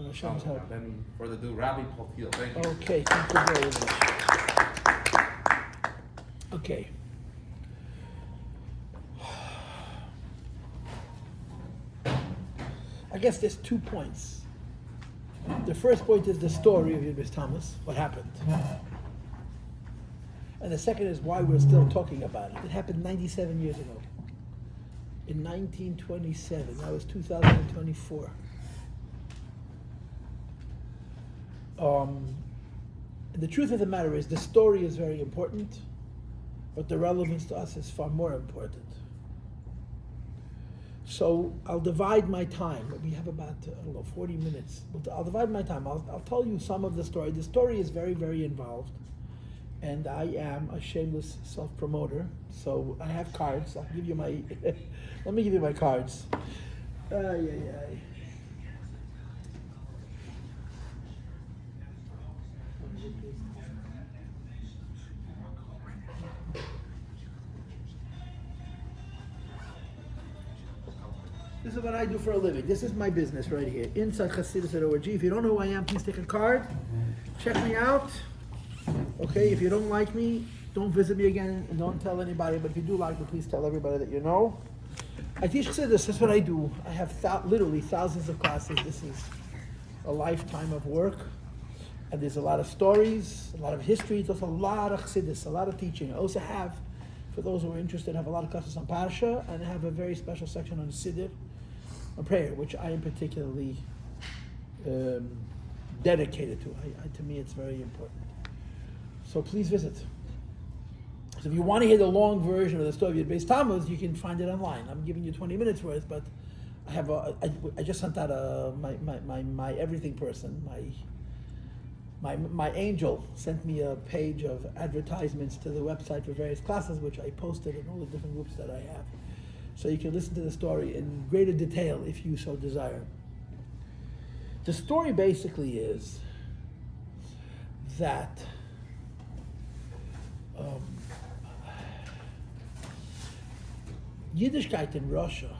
Hashem's help. Then further ado, Rabbi Paltiel. Thank you. Okay, thank you very much. Okay. I guess there's 2 points. The first point is the story of Yud-Beis Tammuz, what happened. And the second is why we're still talking about it. It happened 97 years ago. In 1927. That was 2024. The truth of the matter is the story is very important, but the relevance to us is far more important. So I'll divide my time. We have about, 40 minutes. I'll divide my time. I'll tell you some of the story. The story is very, very involved. And I am a shameless self-promoter. So I have cards. I'll give you my, let me give you my cards. This is what I do for a living. This is my business right here. Inside Chassidus.org. If you don't know who I am, please take a card. Check me out. Okay, if you don't like me, don't visit me again and don't tell anybody. But if you do like me, please tell everybody that you know. I teach Chassidus. That's what I do. I have literally thousands of classes. This is a lifetime of work. And there's a lot of stories, a lot of history. There's a lot of Chassidus, a lot of teaching. I also have, for those who are interested, I have a lot of classes on Parsha, and I have a very special section on Siddur, on prayer, which I am particularly dedicated to. To me, it's very important. So please visit. So if you want to hear the long version of the story of Yud-Beis Tammuz, you can find it online. I'm giving you 20 minutes worth, but I have I just sent out my everything person, my angel sent me a page of advertisements to the website for various classes, which I posted in all the different groups that I have. So you can listen to the story in greater detail if you so desire. The story basically is that Yiddishkeit in Russia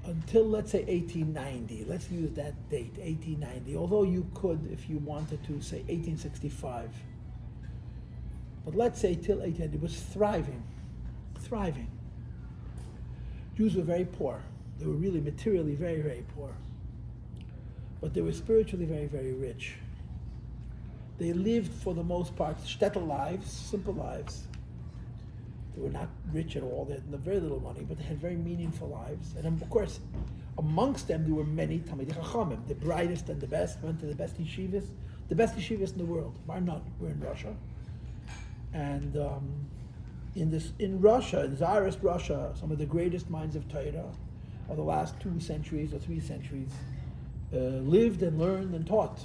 until, let's say, 1890, let's use that date, 1890, although you could, if you wanted to, say 1865. But let's say till 1890, it was thriving. Jews were very poor. They were really materially very, very poor. But they were spiritually very, very rich. They lived, for the most part, shtetl lives, simple lives. They were not rich at all. They had very little money, but they had very meaningful lives. And of course, amongst them, there were many Talmidei Chachamim. The brightest and the best went to the best yeshivas in the world. Bar none were in Russia. And in Russia, in Tsarist Russia, some of the greatest minds of Torah of the last 2 centuries or 3 centuries lived and learned and taught.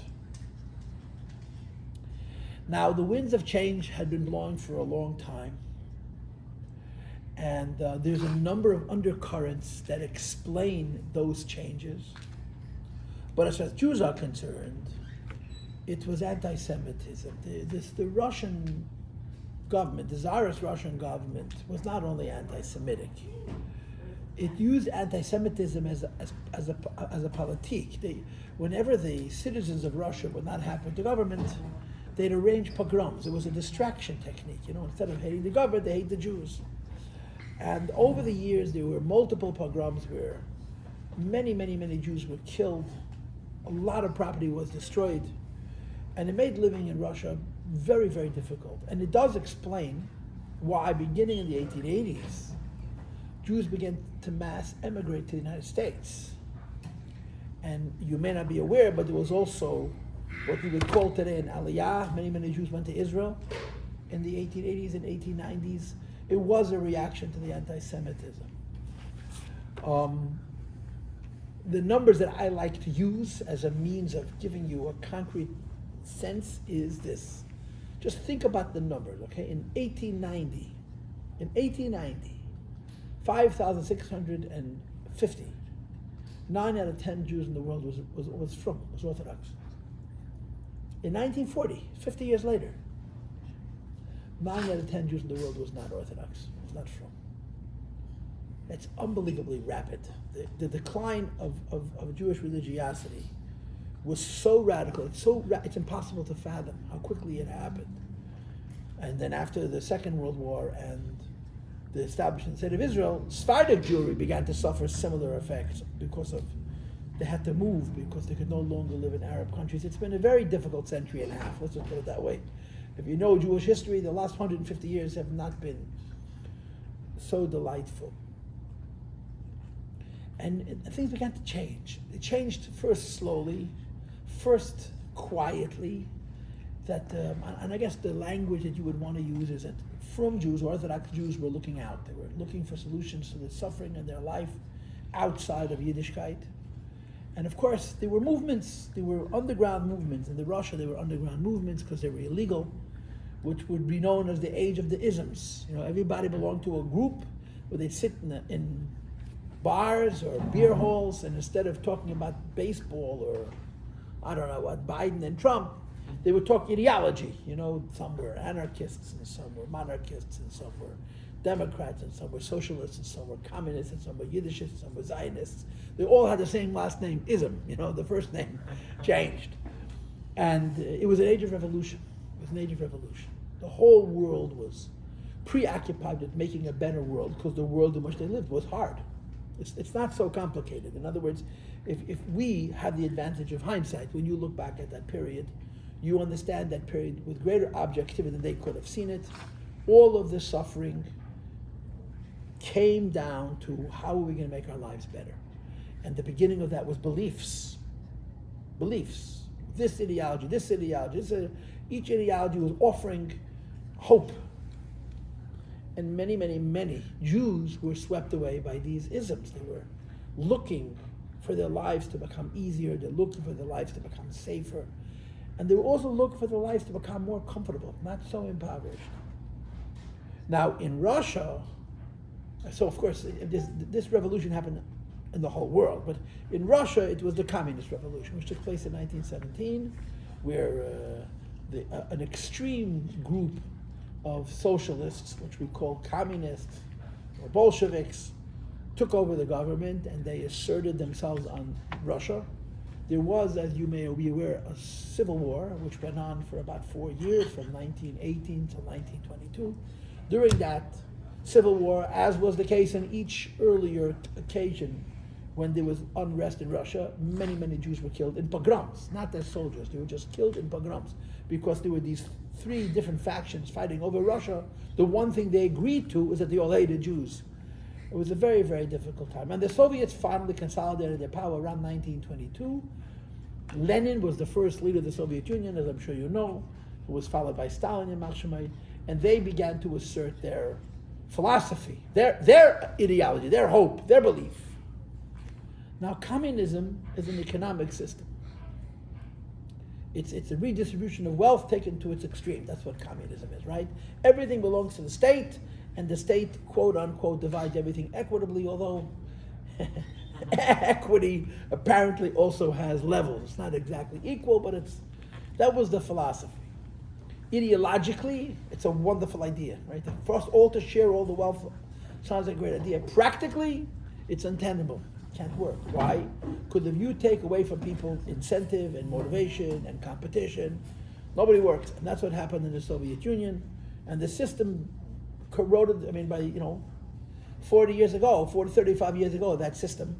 Now, the winds of change had been blowing for a long time. And there's a number of undercurrents that explain those changes. But as far as Jews are concerned, it was anti-Semitism. The Russian government, the Tsarist Russian government, was not only anti-Semitic. It used anti-Semitism as a politique. Whenever the citizens of Russia would not happy with the government, they'd arrange pogroms. It was a distraction technique. Instead of hating the government, they hate the Jews. And over the years, there were multiple pogroms where many, many, many Jews were killed. A lot of property was destroyed. And it made living in Russia very, very difficult. And it does explain why, beginning in the 1880s, Jews began to mass emigrate to the United States. And you may not be aware, but there was also what we would call today an aliyah. Many, many Jews went to Israel in the 1880s and 1890s. It was a reaction to the anti-Semitism. The numbers that I like to use as a means of giving you a concrete sense is this. Just think about the numbers, okay? In 1890, 5,650. 9 out of 10 Jews in the world was Orthodox. In 1940, 50 years later, 9 out of 10 Jews in the world was not Orthodox, was not from. that's unbelievably rapid. The decline of Jewish religiosity was so radical. It's impossible to fathom how quickly it happened. And then after the Second World War and the establishment of the State of Israel, Sephardic Jewry began to suffer similar effects because they had to move because they could no longer live in Arab countries. It's been a very difficult century and a half, let's just put it that way. If you know Jewish history, the last 150 years have not been so delightful. And things began to change. They changed first slowly, first quietly, and I guess the language that you would want to use is that from Jews, Orthodox Jews, were looking out. They were looking for solutions to the suffering in their life outside of Yiddishkeit. And of course, there were movements, there were underground movements. In Russia, there were underground movements because they were illegal, which would be known as the age of the isms. Everybody belonged to a group where they'd sit in bars or beer halls, and instead of talking about baseball or, I don't know what, Biden and Trump, they would talk ideology. Some were anarchists and some were monarchists and some were Democrats and some were socialists and some were communists and some were Yiddishists and some were Zionists. They all had the same last name, Ism. The first name changed. And it was an age of revolution. It was an age of revolution. The whole world was preoccupied with making a better world because the world in which they lived was hard. It's not so complicated. In other words, if we have the advantage of hindsight, when you look back at that period, you understand that period with greater objectivity than they could have seen it. All of the suffering came down to how are we going to make our lives better. And the beginning of that was beliefs. Beliefs. This ideology. Each ideology was offering hope. And many, many, many Jews were swept away by these isms. They were looking for their lives to become easier. They're looking for their lives to become safer. And they were also looking for their lives to become more comfortable, not so impoverished. Now, in Russia, so of course, this revolution happened in the whole world, but in Russia, it was the Communist Revolution, which took place in 1917, where an extreme group of socialists, which we call communists or Bolsheviks, took over the government and they asserted themselves on Russia. There was, as you may be aware, a civil war which went on for about 4 years, from 1918 to 1922. During that civil war, as was the case in each earlier occasion when there was unrest in Russia, many, many Jews were killed in pogroms, not as soldiers. They were just killed in pogroms because there were these 3 different factions fighting over Russia. The one thing they agreed to was that they all hated Jews. It was a very, very difficult time. And the Soviets finally consolidated their power around 1922. Lenin was the first leader of the Soviet Union, as I'm sure you know, who was followed by Stalin and Bolshevik, and they began to assert their philosophy, their ideology, their hope, their belief. Now, communism is an economic system. It's a redistribution of wealth taken to its extreme. That's what communism is, right? Everything belongs to the state, and the state, quote unquote, divides everything equitably, although equity apparently also has levels. It's not exactly equal, but that was the philosophy. Ideologically, it's a wonderful idea, right? For us all to share all the wealth sounds like a great idea. Practically, it's untenable. Can't work. Why? Because if you take away from people incentive and motivation and competition, nobody works. And that's what happened in the Soviet Union. And the system corroded, by 40 years ago, 35 years ago, that system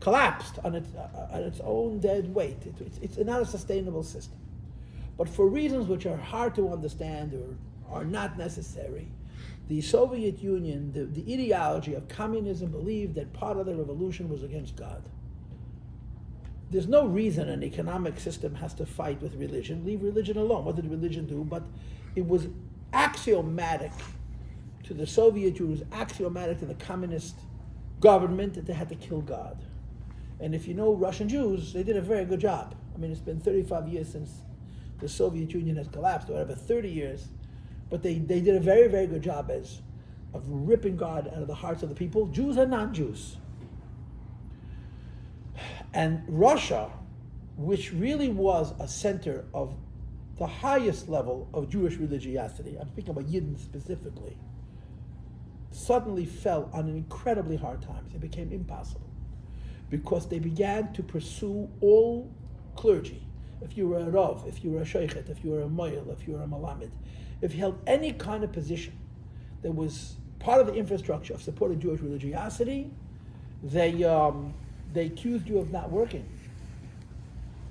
collapsed on its own dead weight. It's not a sustainable system. But for reasons which are hard to understand or are not necessary, the Soviet Union, the ideology of communism, believed that part of the revolution was against God. There's no reason an economic system has to fight with religion. Leave religion alone. What did religion do? But it was axiomatic to the Soviet Union, it was axiomatic to the communist government that they had to kill God. And if you know Russian Jews, they did a very good job. It's been 35 years since the Soviet Union has collapsed, or whatever, 30 years. But they did a very, very good job of ripping God out of the hearts of the people, Jews and non-Jews. And Russia, which really was a center of the highest level of Jewish religiosity, I'm speaking about Yidden specifically, suddenly fell on incredibly hard times. It became impossible because they began to pursue all clergy. If you were a Rav, if you were a Sheikhet, if you were a Moyel, if you were a Malamed, if you held any kind of position that was part of the infrastructure of supporting Jewish religiosity, they accused you of not working.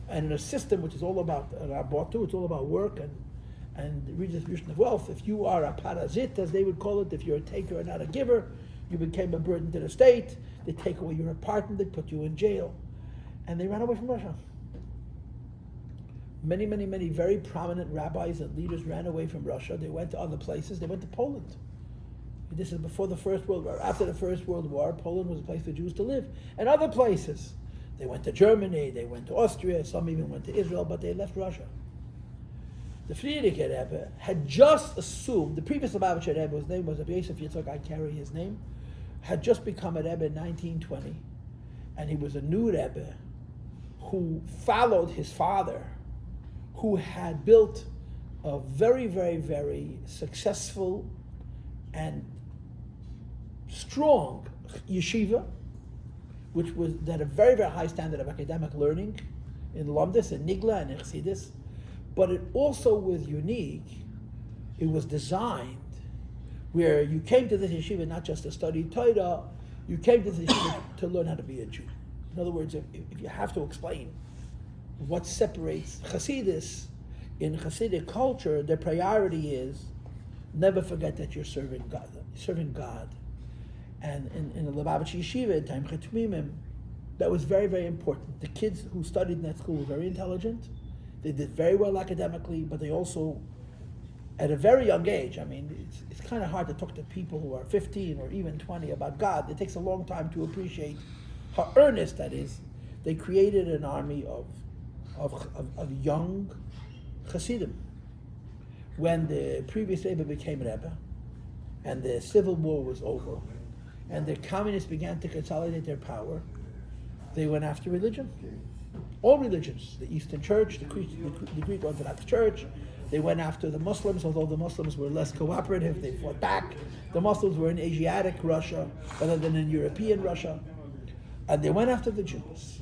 And in a system which is all about rabatu, it's all about work and the redistribution of wealth. If you are a parazit, as they would call it, if you're a taker and not a giver, you became a burden to the state. They take away your apartment, they put you in jail, and they ran away from Russia. Many, many, many very prominent rabbis and leaders ran away from Russia. They went to other places. They went to Poland. This is before the First World War. After the First World War, Poland was a place for Jews to live. And other places. They went to Germany, they went to Austria, some even went to Israel, but they left Russia. The Frierdiker Rebbe had just assumed, the previous Lubavitcher Rebbe, his name was Rabbi Yosef Yitzchak, I carry his name, had just become a Rebbe in 1920. And he was a new Rebbe who followed his father, who had built a very, very, very successful and strong yeshiva, which was at a very, very high standard of academic learning in Lomdus and Nigla and Chassidus, but it also was unique. It was designed where you came to this yeshiva not just to study Torah, you came to this yeshiva to learn how to be a Jew. In other words, if you have to explain what separates Chassidus, in Chassidic culture, the priority is never forget that you're serving God. Serving God. And in the Lubavitch Yeshiva, Time Chetmimim, that was very, very important. The kids who studied in that school were very intelligent. They did very well academically, but they also, at a very young age, I mean, it's kind of hard to talk to people who are 15 or even 20 about God. It takes a long time to appreciate how earnest that is. They created an army of young Hasidim. When the previous Rebbe became Rebbe, and the Civil War was over, and the communists began to consolidate their power, they went after religion. All religions, the Eastern Church, the Greek Orthodox Church, they went after the Muslims, although the Muslims were less cooperative, they fought back. The Muslims were in Asiatic Russia rather than in European Russia. And they went after the Jews.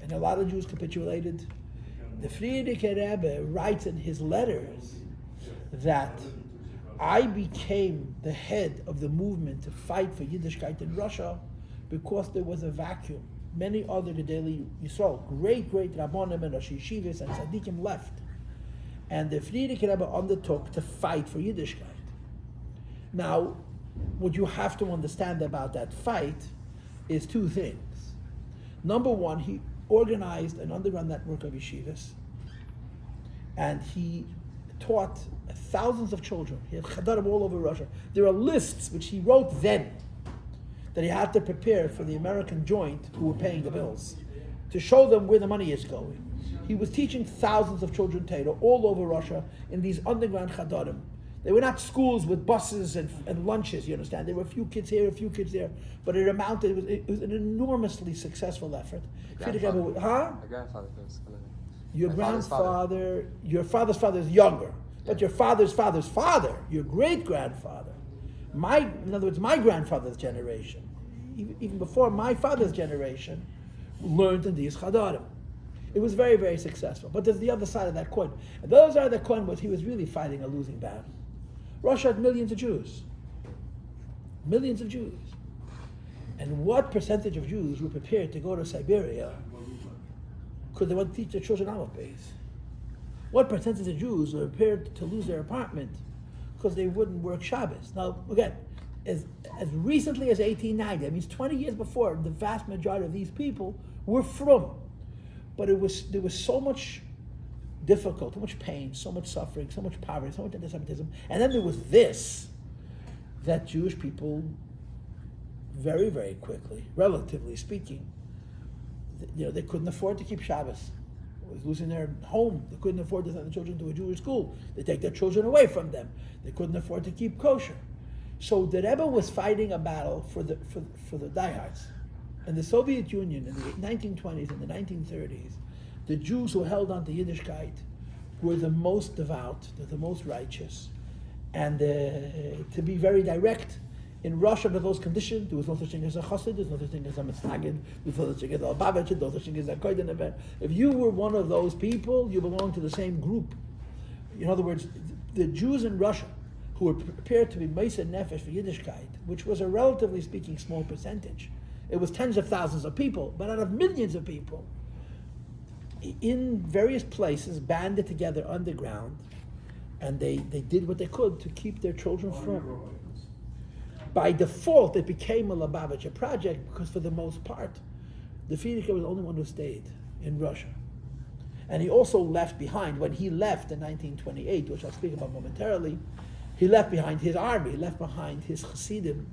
And a lot of Jews capitulated. The Frierdiker Rebbe writes in his letters that I became the head of the movement to fight for Yiddishkeit in Russia because there was a vacuum. Many other Gedolei Yisrael, great Rabbonim and Rosh Yeshivas and Tzaddikim left. And the Frierdiker Rebbe undertook to fight for Yiddishkeit. Now, what you have to understand about that fight is two things. Number one, he organized an underground network of yeshivas, and he taught thousands of children. He had chadarim all over Russia. There are lists which he wrote then that he had to prepare for the American joint who were paying the bills to show them where the money is going. He was teaching thousands of children Torah all over Russia in these underground chadarim. They were not schools with buses and lunches, you understand. There were a few kids here, a few kids there, but it was an enormously successful effort. My grandfather was. Your My grandfather, your father's father is younger, but your father's father's father, your great-grandfather, in other words, my grandfather's generation, even before my father's generation, learned in these chadarim. It was very, very successful. But there's the other side of that coin. And the other side of that coin was he was really fighting a losing battle. Russia had millions of Jews. Millions of Jews. And what percentage of Jews were prepared to go to Siberia because they want to teach their children Yud-Beis? What percentage of Jews were prepared to lose their apartment because they wouldn't work Shabbos? Now, again, as recently as 1890, that means 20 years before, the vast majority of these people were frum. But there was so much difficulty, so much pain, so much suffering, so much poverty, so much anti-Semitism. And then there was this, that Jewish people very, very quickly, relatively speaking, they couldn't afford to keep Shabbos. They was losing their home. They couldn't afford to send the children to a Jewish school. They take their children away from them. They couldn't afford to keep kosher. So the Rebbe was fighting a battle for the diehards. In the Soviet Union in the 1920s and the 1930s, the Jews who held on to Yiddishkeit were the most devout, the most righteous. And to be very direct, In Russia, under those conditions, there was no such thing as a chassid, there was no such thing as a mitzvagin, there was no such thing as a babach, there was no such thing as a koiden event. If you were one of those people, you belonged to the same group. In other words, the Jews in Russia who were prepared to be meiseh nefesh for Yiddishkeit, which was a relatively speaking small percentage. It was tens of thousands of people, but out of millions of people, in various places, banded together underground, and they did what they could to keep their children from. By default, it became a Lubavitcher project because, for the most part, the Frierdiker was the only one who stayed in Russia. And he also left behind, when he left in 1928, which I'll speak about momentarily, he left behind his army, he left behind his Hasidim,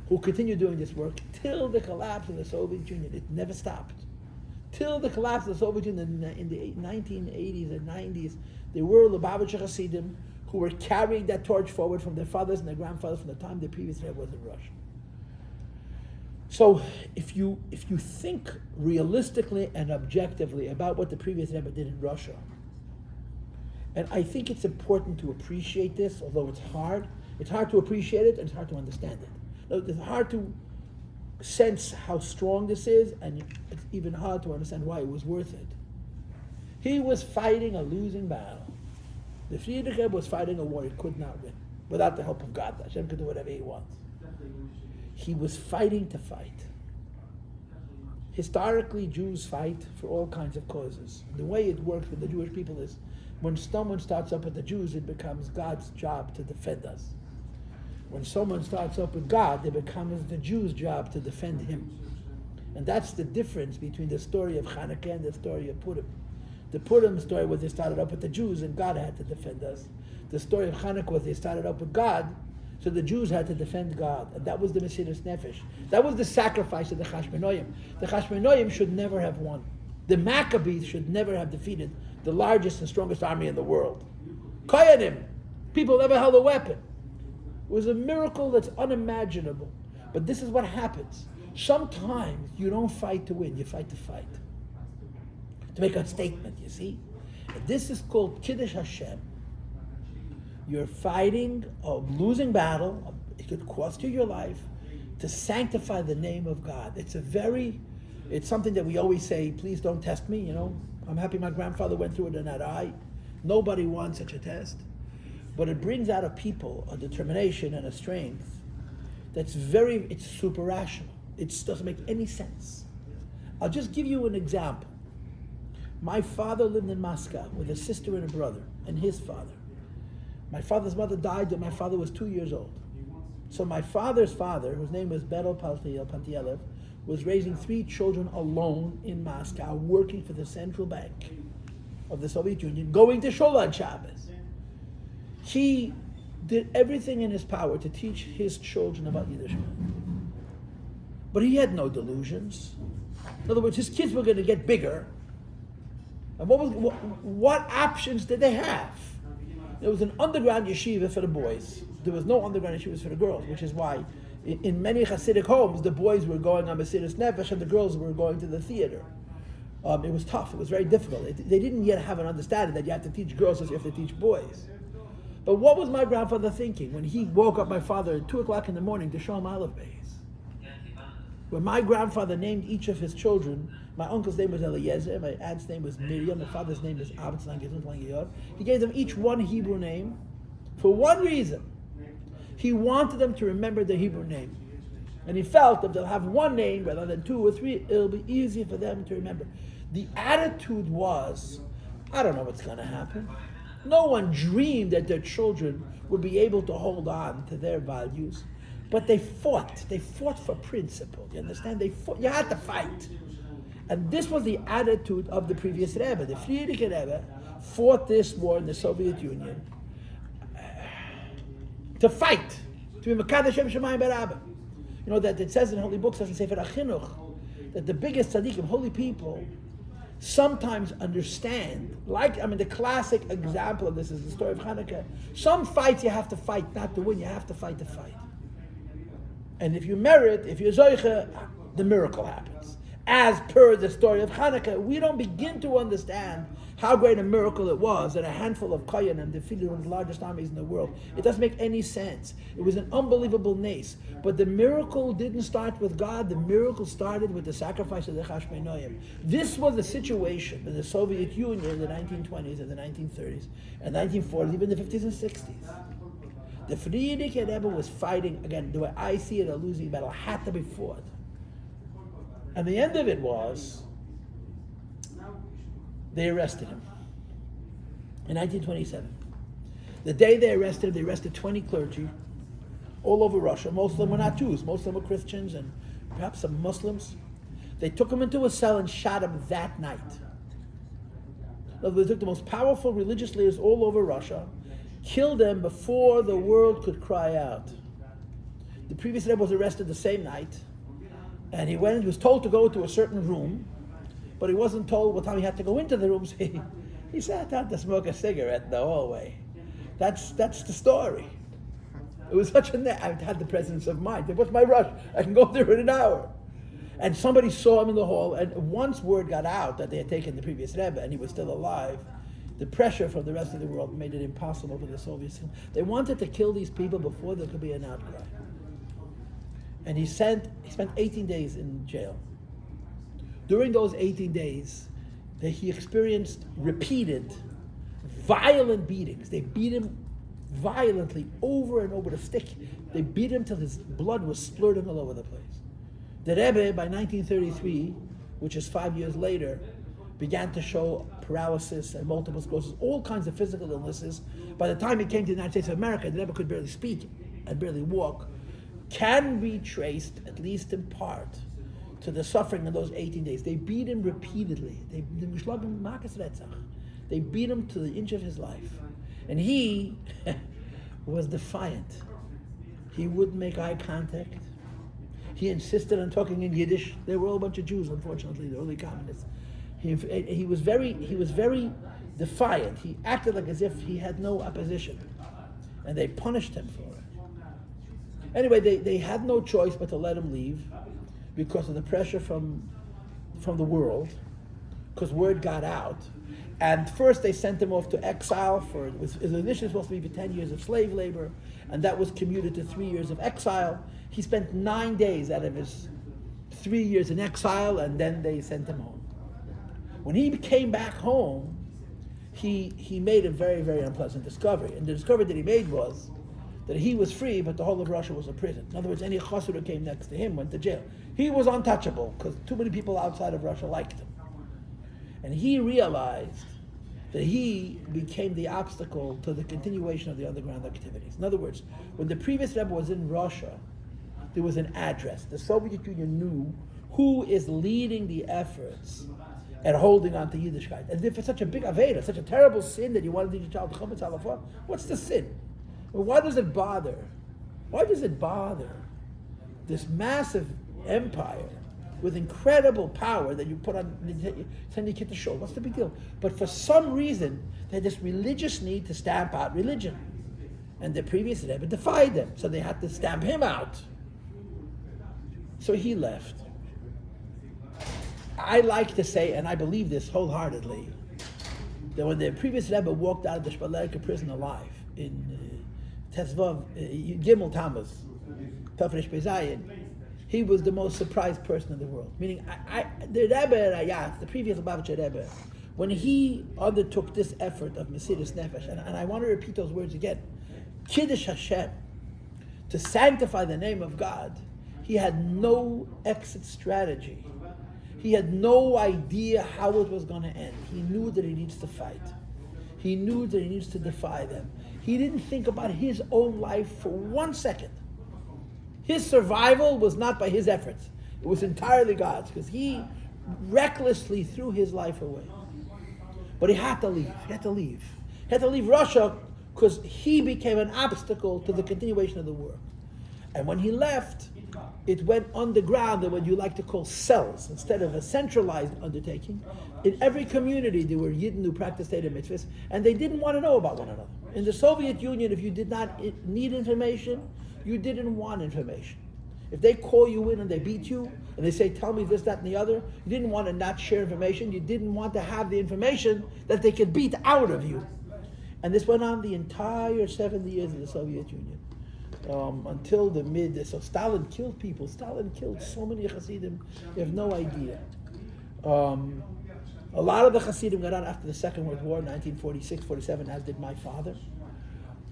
who continued doing this work till the collapse of the Soviet Union. It never stopped. Till the collapse of the Soviet Union in the 1980s and 90s, there were Lubavitcher Hasidim who were carrying that torch forward from their fathers and their grandfathers from the time the previous Rebbe was in Russia. So if you think realistically and objectively about what the previous Rebbe did in Russia, and I think it's important to appreciate this, although it's hard to appreciate it and it's hard to understand it. It's hard to sense how strong this is, and it's even hard to understand why it was worth it. He was fighting a losing battle. The Frierdiker was fighting a war he could not win without the help of God. Hashem could do whatever he wants. He was fighting to fight. Historically, Jews fight for all kinds of causes. The way it works with the Jewish people is when someone starts up with the Jews, it becomes God's job to defend us. When someone starts up with God, it becomes the Jews' job to defend him. And that's the difference between the story of Hanukkah and the story of Purim. The Purim story was they started up with the Jews and God had to defend us. The story of Hanukkah was they started up with God, so the Jews had to defend God. And that was the Mesiras Nefesh. That was the sacrifice of the Chashmonoim. The Chashmonoim should never have won. The Maccabees should never have defeated the largest and strongest army in the world. Koyanim, people never held a weapon. It was a miracle that's unimaginable. But this is what happens. Sometimes you don't fight to win, you fight to fight. To make a statement, you see? And this is called Kiddush Hashem. You're fighting a losing battle, it could cost you your life, to sanctify the name of God. It's something that we always say, please don't test me, I'm happy my grandfather went through it and not I. Nobody wants such a test. But it brings out of people a determination and a strength it's super rational. It doesn't make any sense. I'll just give you an example. My father lived in Moscow with a sister and a brother, and his father. My father's mother died when my father was 2 years old. So my father's father, whose name was Paltiel, was raising 3 children alone in Moscow, working for the central bank of the Soviet Union, going to shul on Shabbos. He did everything in his power to teach his children about Yiddishkeit. But he had no delusions. In other words, his kids were going to get bigger. And what options did they have? There was an underground yeshiva for the boys. There was no underground yeshivas for the girls, which is why in many Hasidic homes, the boys were going on Mesiras Nefesh and the girls were going to the theater. It was tough. It was very difficult. They didn't yet have an understanding that you have to teach girls as you have to teach boys. But what was my grandfather thinking when he woke up my father at 2 o'clock in the morning to show him Aleph Beis? When my grandfather named each of his children, my uncle's name was Eliezer, my aunt's name was Miriam, my father's name is Abed. He gave them each one Hebrew name for one reason. He wanted them to remember their Hebrew name. And he felt that they'll have one name rather than 2 or 3, it'll be easier for them to remember. The attitude was, I don't know what's going to happen. No one dreamed that their children would be able to hold on to their values. But they fought. They fought for principle. You understand? You had to fight. And this was the attitude of the previous Rebbe. The Frierdiker Rebbe fought this war in the Soviet Union to fight, to be Mekadesh Shem Shemayim B'Rabba. You know that it says in holy books, as in Sefer HaChinuch, that the biggest tzaddikim, holy people, sometimes understand, the classic example of this is the story of Hanukkah. Some fights you have to fight not to win, you have to fight to fight. And if you merit, if you're Zoicha, the miracle happens. As per the story of Hanukkah, we don't begin to understand how great a miracle it was that a handful of Koyanim defeated one of the largest armies in the world. It doesn't make any sense. It was an unbelievable nace. But the miracle didn't start with God. The miracle started with the sacrifice of the Chashmonaim. This was the situation in the Soviet Union in the 1920s and the 1930s and 1940s, even the 50s and 60s. The Frierdiker Rebbe was fighting, again, the way I see it, a losing battle, had to be fought. And the end of it was, they arrested him in 1927. The day they arrested 20 clergy all over Russia. Most of them were not Jews. Most of them were Christians and perhaps some Muslims. They took him into a cell and shot him that night. In other words, they took the most powerful religious leaders all over Russia, killed them before the world could cry out. The previous Rebbe was arrested the same night, and he was told to go to a certain room, but he wasn't told what time he had to go into the room, so he sat down to smoke a cigarette in the hallway. That's the story. It was such I had the presence of mind. What's my rush? I can go there in an hour. And somebody saw him in the hall, and once word got out that they had taken the previous Rebbe and he was still alive, the pressure from the rest of the world made it impossible for the Soviets. They wanted to kill these people before there could be an outcry. And he spent 18 days in jail. During those 18 days, he experienced repeated, violent beatings. They beat him violently over and over with a stick. They beat him till his blood was splurting all over the place. The Rebbe, by 1933, which is 5 years later, began to show paralysis and multiple sclerosis, all kinds of physical illnesses. By the time he came to the United States of America, the Rebbe could barely speak and barely walk. Can be traced, at least in part, to the suffering in those 18 days. They beat him repeatedly. They beat him to the inch of his life. And he was defiant. He wouldn't make eye contact. He insisted on talking in Yiddish. They were all a bunch of Jews, unfortunately, the early communists. He was very defiant. He acted like as if he had no opposition. And they punished him for it. Anyway, they had no choice but to let him leave because of the pressure from the world, because word got out. And first they sent him off to exile it was initially supposed to be for 10 years of slave labor, and that was commuted to 3 years of exile. He spent 9 days out of his 3 years in exile, and then they sent him home. When he came back home, he made a very, very unpleasant discovery. And the discovery that he made was that he was free, but the whole of Russia was a prison. In other words, any chassid who came next to him went to jail. He was untouchable because too many people outside of Russia liked him. And he realized that he became the obstacle to the continuation of the underground activities. In other words, when the previous Rebbe was in Russia, there was an address. The Soviet Union knew who is leading the efforts at holding on to Yiddishkeit. And if it's such a big aveda, such a terrible sin that you want to teach your child to Chametz Halachah, what's the sin? Well, why does it bother? Why does it bother this massive empire with incredible power that you put on, send your kid to shul? What's the big deal? But for some reason, they had this religious need to stamp out religion. And the previous Rebbe defied them, so they had to stamp him out. So he left. I like to say, and I believe this wholeheartedly, that when the previous Rebbe walked out of the Shpalerka prison alive in Tesvav, Gimel Tammuz, Tafresh Bezayin, he was the most surprised person in the world. Meaning, the Rebbe Rayat, the previous Lubavitcher Rebbe, when he undertook this effort of Mesiras Nefesh, and I want to repeat those words again, Kiddush Hashem, to sanctify the name of God, he had no exit strategy. He had no idea how it was going to end. He knew that he needs to fight. He knew that he needs to defy them. He didn't think about his own life for 1 second. His survival was not by his efforts. It was entirely God's, because he recklessly threw his life away. But he had to leave. He had to leave. He had to leave Russia because he became an obstacle to the continuation of the work. And when he left, it went underground in what you like to call cells, instead of a centralized undertaking. In every community, there were Yidden who practiced Torah mitzvahs, and they didn't want to know about one another. In the Soviet Union, if you did not need information, you didn't want information. If they call you in and they beat you, and they say, tell me this, that, and the other, you didn't want to not share information, you didn't want to have the information that they could beat out of you. And this went on the entire 70 years of the Soviet Union. Until the so Stalin killed people. Stalin killed so many Hasidim, you have no idea. A lot of the Hasidim got out after the Second World War, 1946, 47, as did my father.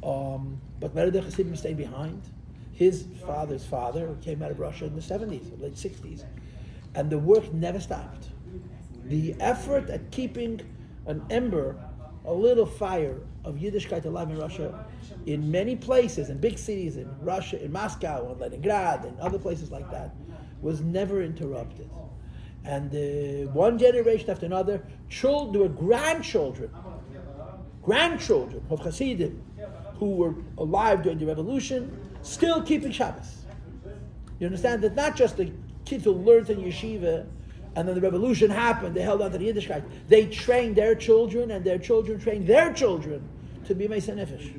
But many of the Hasidim stayed behind. His father's father came out of Russia in the 70s, late 60s. And the work never stopped. The effort at keeping an ember, a little fire of Yiddishkeit alive in Russia, in many places, in big cities, in Russia, in Moscow, and Leningrad, and other places like that, was never interrupted. And one generation after another, there were grandchildren of Hasidim who were alive during the revolution, still keeping Shabbos. You understand that not just the kids who learned in yeshiva and then the revolution happened, they held on to the Yiddishkeit. They trained their children and their children trained their children to be Meisei Nefesh,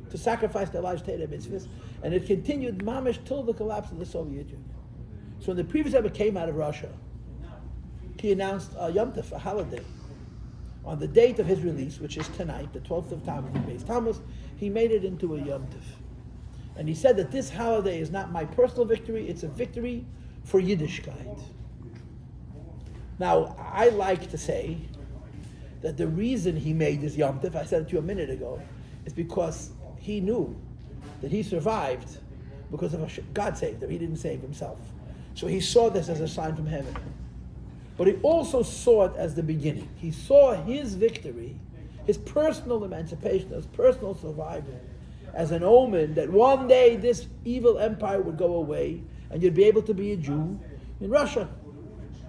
to sacrifice their lives to Torah mitzvahs. And it continued mamish till the collapse of the Soviet Union. So when the previous Rebbe came out of Russia, he announced a Yom Tov, a holiday. On the date of his release, which is tonight, the 12th of Tammuz, Yud-Beis Tammuz, he made it into a Yom Tov. And he said that this holiday is not my personal victory, it's a victory for Yiddishkeit. Now, I like to say that the reason he made this Yom Tov, I said it to you a minute ago, is because he knew that he survived because of God saved him. He didn't save himself. So he saw this as a sign from heaven. But he also saw it as the beginning. He saw his victory, his personal emancipation, his personal survival, as an omen that one day this evil empire would go away and you'd be able to be a Jew in Russia.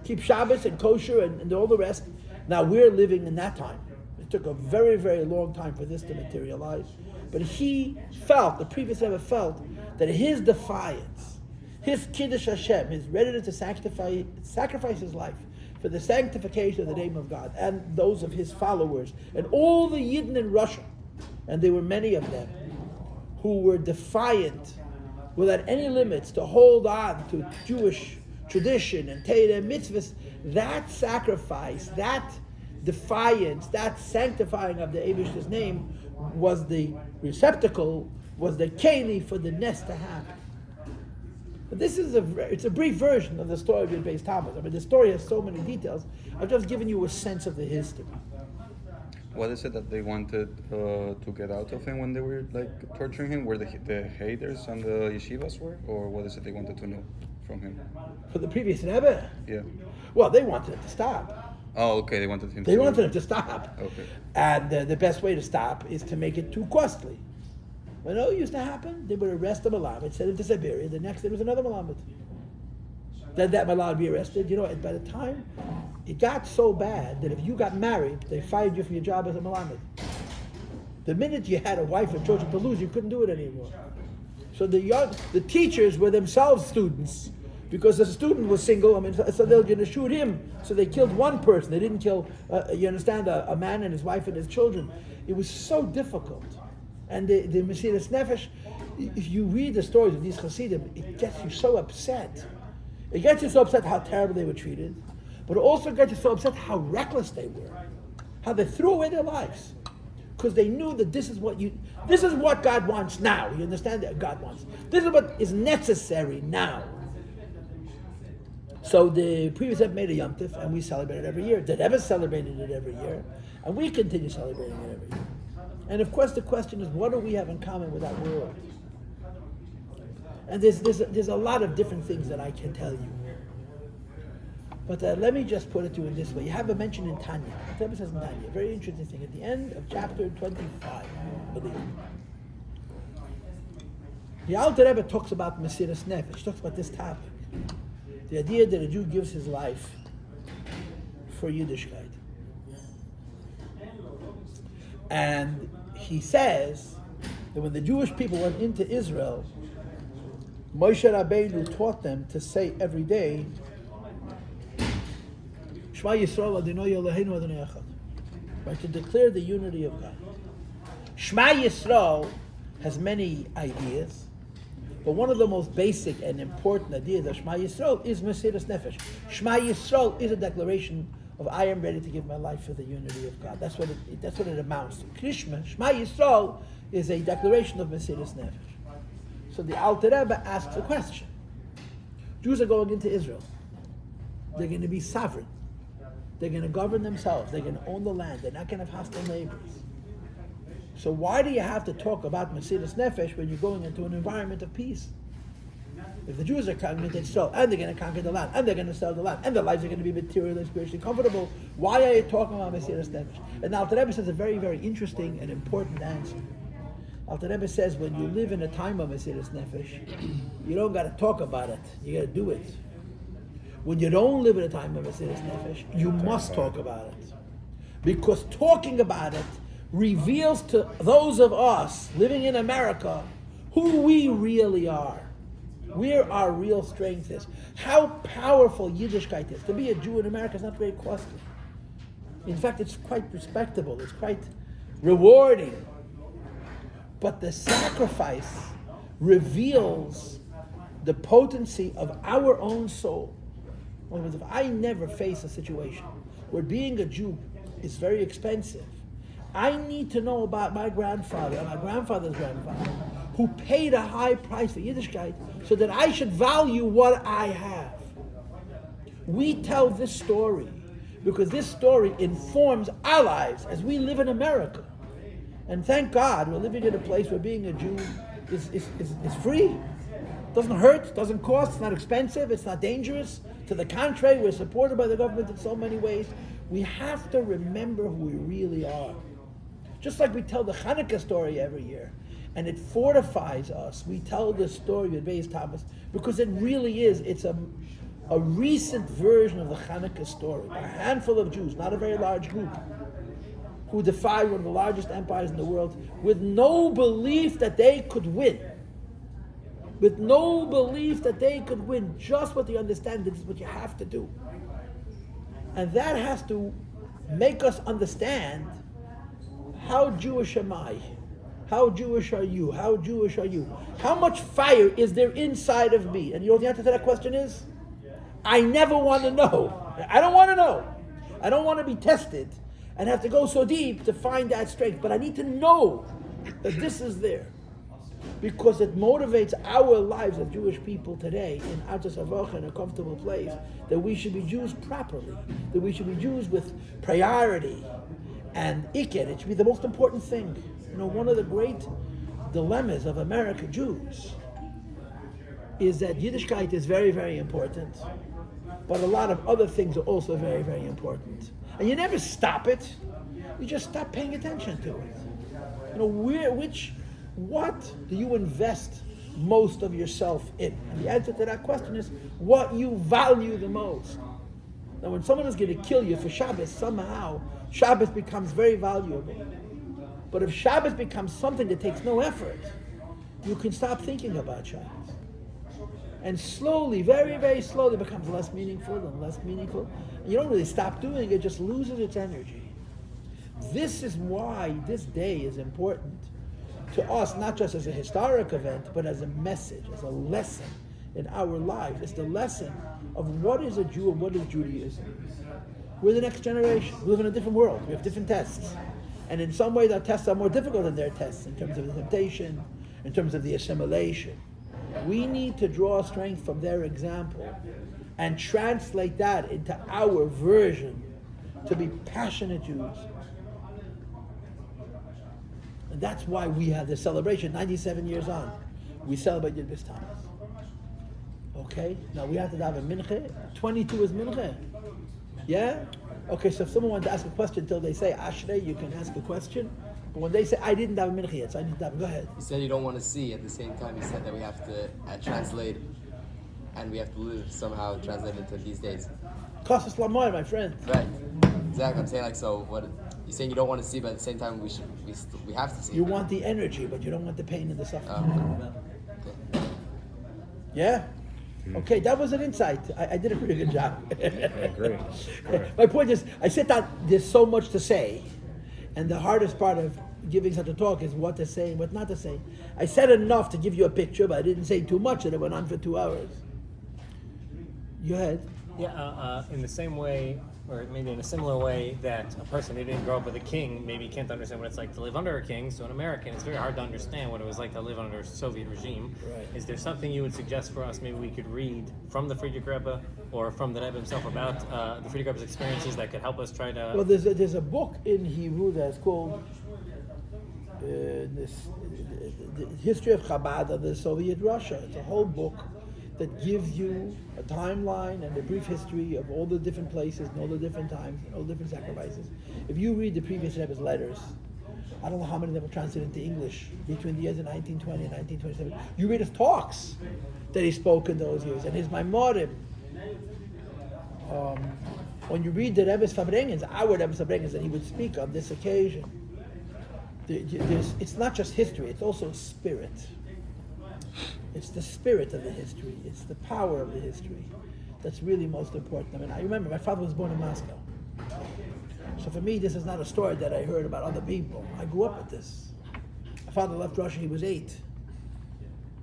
Keep Shabbos and kosher and all the rest. Now we're living in that time. It took a very, very long time for this to materialize. But he felt, the previous Rebbe felt, that his defiance, his Kiddush Hashem, his readiness to sacrifice his life for the sanctification of the name of God and those of his followers and all the Yidden in Russia, and there were many of them, who were defiant without any limits to hold on to Jewish tradition and Torah mitzvahs, that sacrifice, that defiance, that sanctifying of the Eibishter's name was the receptacle, was the keli for the nest to happen. But this is it's a brief version of the story of Yud-Beis Tammuz. I mean, the story has so many details. I've just given you a sense of the history. What is it that they wanted to get out of him when they were torturing him? Were the haters on the yeshivas were, or what is it they wanted to know from him? For the previous Rebbe? Yeah. Well, they wanted him to stop. Oh, okay. They wanted him. They wanted him to stop. Okay. And the best way to stop is to make it too costly. When it used to happen, they would arrest a Malamed, send him to Siberia. The next day was another Malamed. Then that Malamed would be arrested. You know, and by the time it got so bad that if you got married, they fired you from your job as a Malamed. The minute you had a wife and children to lose, you couldn't do it anymore. So the teachers were themselves students, because the student was single. I mean, so they were going to shoot him. So they killed one person. They didn't kill, you understand, a man and his wife and his children. It was so difficult. And the Mesiras Nefesh, if you read the stories of these Hasidim, it gets you so upset. It gets you so upset how terrible they were treated, but it also gets you so upset how reckless they were, how they threw away their lives, because they knew that this is what God wants now. You understand that God wants. This is what is necessary now. So the previous Rebbe made a Yom Tov, and we celebrate it every year. The Rebbe celebrated it every year, and we continue celebrating it every year. And of course, the question is, what do we have in common with that world? And there's a lot of different things that I can tell you. But let me just put it to you in this way. You have a mention in Tanya. The Rebbe says in Tanya, a very interesting thing. At the end of chapter 25, I believe, the Alter Rebbe talks about Mesiras Nefesh. He talks about this topic. The idea that a Jew gives his life for Yiddishkeit. And he says that when the Jewish people went into Israel, Moshe Rabbeinu taught them to say every day, Shema Yisrael Adonai Eloheinu Adonai Echad, right, to declare the unity of God. Shema Yisrael has many ideas, But one of the most basic and important ideas of Shema Yisrael is Mesiras Nefesh. Shema Yisrael is a declaration of I am ready to give my life for the unity of God. That's what it amounts to. Krishma, Shema Yisrael is a declaration of Mesiras Nefesh. So the Alter Rebbe asks a question. Jews are going into Israel. They're going to be sovereign. They're going to govern themselves. They're going to own the land. They're not going to have hostile neighbors. So why do you have to talk about Mesiras Nefesh when you're going into an environment of peace? If the Jews are coming into Israel, and they're going to conquer the land, and they're going to sell the land, and their lives are going to be materially and spiritually comfortable, why are you talking about Mesiras Nefesh? And Alter Rebbe says a very, very interesting and important answer. Alter Rebbe says when you live in a time of Mesiras Nefesh, you don't got to talk about it, you got to do it. When you don't live in a time of Mesiras Nefesh, you must talk about it. Because talking about it reveals to those of us living in America who we really are, where our real strength is, how powerful Yiddishkeit is. To be a Jew in America is not very costly. In fact, it's quite respectable, it's quite rewarding. But the sacrifice reveals the potency of our own soul. In other words, if I never face a situation where being a Jew is very expensive, I need to know about my grandfather and my grandfather's grandfather who paid a high price for Yiddishkeit so that I should value what I have. We tell this story because this story informs our lives as we live in America. And thank God we're living in a place where being a Jew is free. Doesn't hurt, doesn't cost, it's not expensive, it's not dangerous. To the contrary, we're supported by the government in so many ways. We have to remember who we really are. Just like we tell the Hanukkah story every year, and it fortifies us. We tell the story of Yud-Beis Tammuz because it really is. It's a recent version of the Hanukkah story. A handful of Jews, not a very large group, who defied one of the largest empires in the world with no belief that they could win. With no belief that they could win, just what they understand, this is what you have to do. And that has to make us understand how Jewish am I? How Jewish are you? How Jewish are you? How much fire is there inside of me? And you know what the answer to that question is? I never want to know. I don't want to know. I don't want to be tested and have to go so deep to find that strength. But I need to know that this is there. Because it motivates our lives as Jewish people today in Artas Avocha, in a comfortable place, that we should be Jews properly, that we should be Jews with priority and iker. It should be the most important thing. You know, one of the great dilemmas of American Jews is that Yiddishkeit is very, very important, but a lot of other things are also very, very important. And you never stop it, you just stop paying attention to it. You know, what do you invest most of yourself in? And the answer to that question is what you value the most. Now, when someone is going to kill you for Shabbos, somehow Shabbos becomes very valuable. But if Shabbos becomes something that takes no effort, you can stop thinking about Shabbos. And slowly, very, very slowly, becomes less meaningful and less meaningful. And you don't really stop doing it, it just loses its energy. This is why this day is important to us, not just as a historic event, but as a message, as a lesson in our lives. It's the lesson of what is a Jew and what is Judaism. We're the next generation. We live in a different world. We have different tests. And in some ways our tests are more difficult than their tests in terms of the temptation, in terms of the assimilation. We need to draw strength from their example and translate that into our version to be passionate Jews. And that's why we have this celebration, 97 years on. We celebrate Yud-Beis Tammuz. Okay? Now we have to daven mincha. 22 is mincha. Yeah? Okay, so if someone wants to ask a question until they say Ashrei, you can ask a question. But when they say, I didn't daven mincha yet, so I didn't daven, go ahead. You said you don't want to see. At the same time, you said that we have to translate, and we have to live somehow translate into these days. Kostas Lamoy, my friend. Right. Exactly. I'm saying like, so what? You're saying you don't want to see, but at the same time, we have to see. You want the energy, but you don't want the pain and the suffering. Okay. Yeah? Okay, that was an insight. I did a pretty good job. Great. My point is, I said that there's so much to say, and the hardest part of giving such a talk is what to say and what not to say. I said enough to give you a picture, but I didn't say too much, and it went on for 2 hours. You had? Yeah, in the same way, or maybe in a similar way, that a person who didn't grow up with a king maybe can't understand what it's like to live under a king. So an American, it's very hard to understand what it was like to live under a Soviet regime. Right. Is there something you would suggest for us? Maybe we could read from the Friedrich Rebbe or from the Rebbe himself about the Friedrich Rebbe's experiences that could help us try to. Well, there's a book in Hebrew that's called the History of Chabad of the Soviet Russia. It's a whole book that gives you a timeline and a brief history of all the different places and all the different times and all the different sacrifices. If you read the previous Rebbe's letters, I don't know how many of them were translated into English between the years of 1920 and 1927. You read his talks that he spoke in those years and his Maimorim. When you read the Rebbe's Fabrengens, our Rebbe's Fabrengens that he would speak on this occasion, it's not just history, it's also spirit. It's the spirit of the history. It's the power of the history that's really most important. I mean, I remember my father was born in Moscow. So for me, this is not a story that I heard about other people. I grew up with this. My father left Russia, he was 8.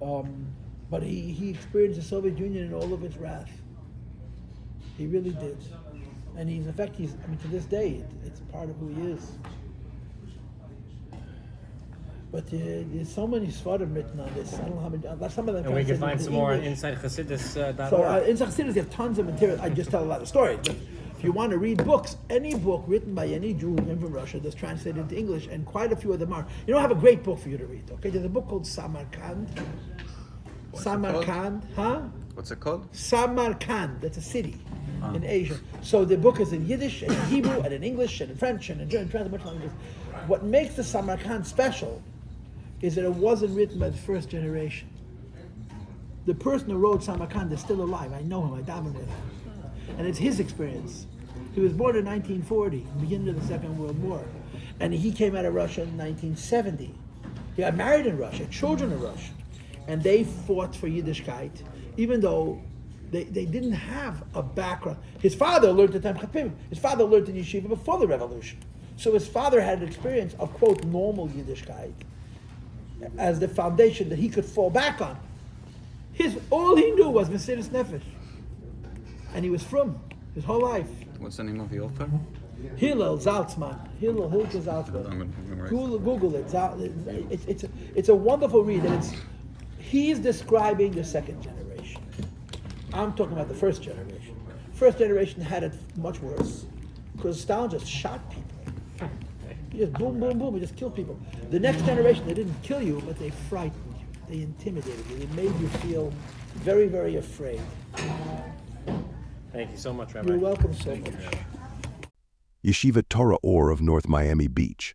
But he experienced the Soviet Union in all of its wrath. He really did. And to this day, it's part of who he is. But there's so many svarim written on this. I don't know how many. Some of them. And we can find some more on English. InsideChassidus.org. So inside Chassidus, you have tons of material. I just tell a lot of stories. But if you want to read books, any book written by any Jew who came from Russia that's translated into English, and quite a few of them are. You know, I have a great book for you to read. Okay, there's a book called Samarkand. Samarkand, huh? What's it called? Samarkand. That's a city in Asia. So the book is in Yiddish and in Hebrew and in English and in French and in German, much languages. What makes the Samarkand special is that it wasn't written by the first generation. The person who wrote Samarkand is still alive. I know him, I daven with him. And it's his experience. He was born in 1940, beginning of the Second World War. And he came out of Russia in 1970. He got married in Russia, children are Russian. And they fought for Yiddishkeit, even though they didn't have a background. His father learned at Tam Chapim. His father learned in yeshiva before the revolution. So his father had an experience of, quote, normal Yiddishkeit as the foundation that he could fall back on. All he knew was Mesiras Nefesh. And he was from his whole life. What's the name of the author? Hillel Zaltzman. Hilke Zaltzman. I'm going to memorize. Google it. It's a wonderful read. And he's describing the second generation. I'm talking about the first generation. First generation had it much worse because Stalin just shot people. He just boom, boom, boom. He just killed people. The next generation, they didn't kill you, but they frightened you. They intimidated you. They made you feel very, very afraid. Thank you so much, Rabbi. You're welcome so much. Yeshiva Torah Ohr of North Miami Beach.